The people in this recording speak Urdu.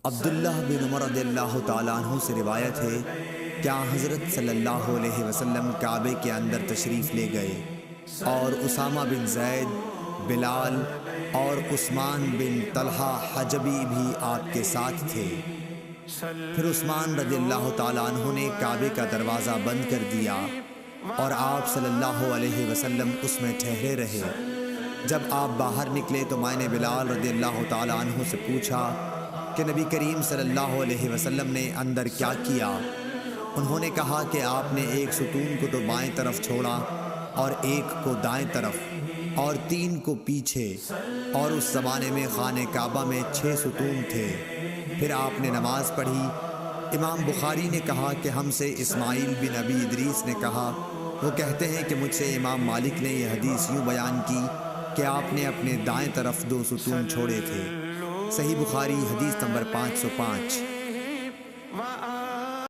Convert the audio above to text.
عبداللہ بن عمر رضی اللہ تعالیٰ عنہ سے روایت ہے کہ حضرت صلی اللہ علیہ وسلم کعبے کے اندر تشریف لے گئے اور اسامہ بن زید، بلال اور عثمان بن طلحہ حجبی بھی آپ کے ساتھ تھے۔ پھر عثمان رضی اللہ تعالیٰ عنہ نے کعبے کا دروازہ بند کر دیا اور آپ صلی اللہ علیہ وسلم اس میں ٹھہرے رہے۔ جب آپ باہر نکلے تو میں نے بلال رضی اللہ تعالیٰ عنہ سے پوچھا کہ نبی کریم صلی اللہ علیہ وسلم نے اندر کیا کیا؟ انہوں نے کہا کہ آپ نے ایک ستون کو تو بائیں طرف چھوڑا اور ایک کو دائیں طرف اور 3 کو پیچھے، اور اس زمانے میں خانہ کعبہ میں 6 ستون تھے۔ پھر آپ نے نماز پڑھی۔ امام بخاری نے کہا کہ ہم سے اسماعیل بن ابی ادریس نے کہا، وہ کہتے ہیں کہ مجھ سے امام مالک نے یہ حدیث یوں بیان کی کہ آپ نے اپنے دائیں طرف 2 ستون چھوڑے تھے۔ صحیح بخاری حدیث نمبر 505۔